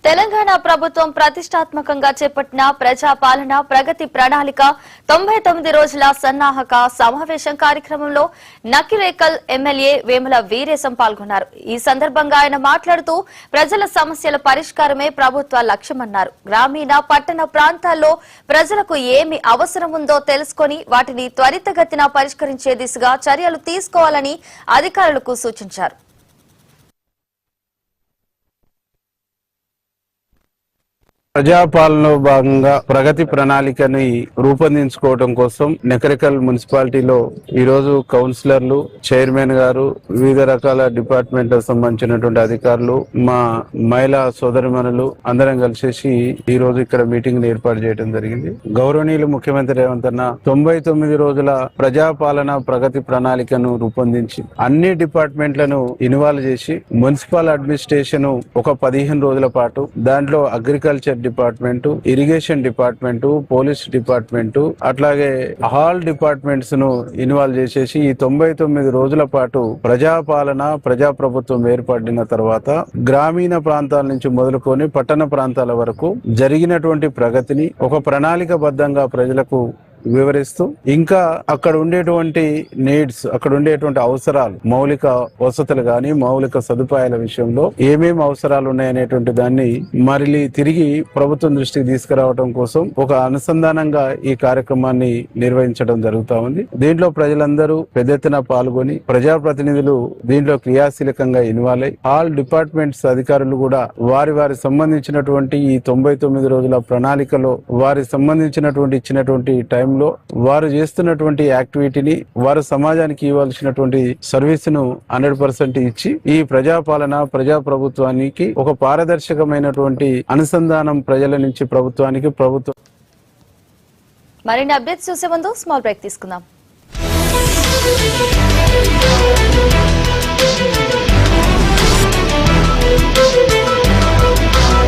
తెలంగాణ ప్రభుత్వం ప్రతిష్టాత్మకంగా చేపట్టిన ప్రజాపాలన ప్రగతి ప్రణాళిక 99 రోజుల సన్నాహక సమావేశం కార్యక్రమంలో నకిరేకల్ ఎమ్మెల్యే వేముల వీరేశం పాల్గొన్నారు. ఈ సందర్భంగా ఆయన మాట్లాడుతూ ప్రజల సమస్యల పరిష్కారమే ప్రభుత్వ లక్ష్యమన్నారు. గ్రామీణ పట్టణ ప్రాంతాల్లో ప్రజలకు ఏమి అవసరం ఉందో తెలుసుకుని వాటిని త్వరితగతిన పరిష్కరించే దిశగా చర్యలు తీసుకోవాలని అధికారులకు సూచించారు. ప్రజాపాలనలో భాగంగా ప్రగతి ప్రణాళికని రూపొందించుకోవడం కోసం నకరికల్ మున్సిపాలిటీలో ఈ రోజు కౌన్సిలర్లు, చైర్మన్ గారు, వివిధ రకాల డిపార్ట్మెంట్ సంబంధించినటువంటి అధికారులు, మా మహిళా సోదరిమణులు అందరం కలిసేసి ఈ రోజు ఇక్కడ మీటింగ్ ఏర్పాటు చేయడం జరిగింది. గౌరవనీయులు ముఖ్యమంత్రి రేవంత్ అన్న 99 రోజుల ప్రజాపాలన ప్రగతి ప్రణాళికను రూపొందించి అన్ని డిపార్ట్మెంట్లను ఇన్వాల్వ్ చేసి మున్సిపల్ అడ్మినిస్ట్రేషన్ ఒక 15 రోజుల పాటు దాంట్లో agriculture department, irrigation department, police department అట్లాగే ఆల్ డిపార్ట్మెంట్స్ ను ఇన్వాల్వ్ చేసేసి ఈ 99 రోజుల పాటు ప్రజాపాలన ప్రజాప్రభుత్వం ఏర్పడిన తర్వాత గ్రామీణ ప్రాంతాల నుంచి మొదలుకొని పట్టణ ప్రాంతాల వరకు జరిగినటువంటి ప్రగతిని ఒక ప్రణాళికబద్ధంగా ప్రజలకు వివరిస్తూ ఇంకా అక్కడ ఉండేటువంటి నీడ్స్, అక్కడ ఉండేటువంటి అవసరాలు, మౌలిక వసతులు గాని మౌలిక సదుపాయాల విషయంలో ఏమేమి అవసరాలు ఉన్నాయనేటువంటి దాన్ని మళ్ళీ తిరిగి ప్రభుత్వం దృష్టికి తీసుకురావడం కోసం ఒక అనుసంధానంగా ఈ కార్యక్రమాన్ని నిర్వహించడం జరుగుతా ఉంది. దీంట్లో ప్రజలందరూ పెద్ద ఎత్తున పాల్గొని ప్రజాప్రతినిధులు దీంట్లో క్రియాశీలకంగా ఇన్వాల్వ్ అయ్యి ఆల్ డిపార్ట్మెంట్స్ అధికారులు కూడా వారి సంబంధించినటువంటి ఈ 99 రోజుల ప్రణాళికలో వారి సంబంధించినటువంటి ఇచ్చినటువంటి టైంలో వారు చేస్తున్నటువంటి యాక్టివిటీని వారు సమాజానికి ఇవ్వాల్సినటువంటి సర్వీస్ ను 100% ఇచ్చి ఈ ప్రజాపాలన ప్రజాప్రభుత్వానికి ఒక పారదర్శకమైనటువంటి అనుసంధానం ప్రజల నుంచి ప్రభుత్వానికి ప్రభుత్వం. మరిన్ని అప్డేట్స్ చూసే ముందు స్మాల్ బ్రేక్ తీసుకుందాం.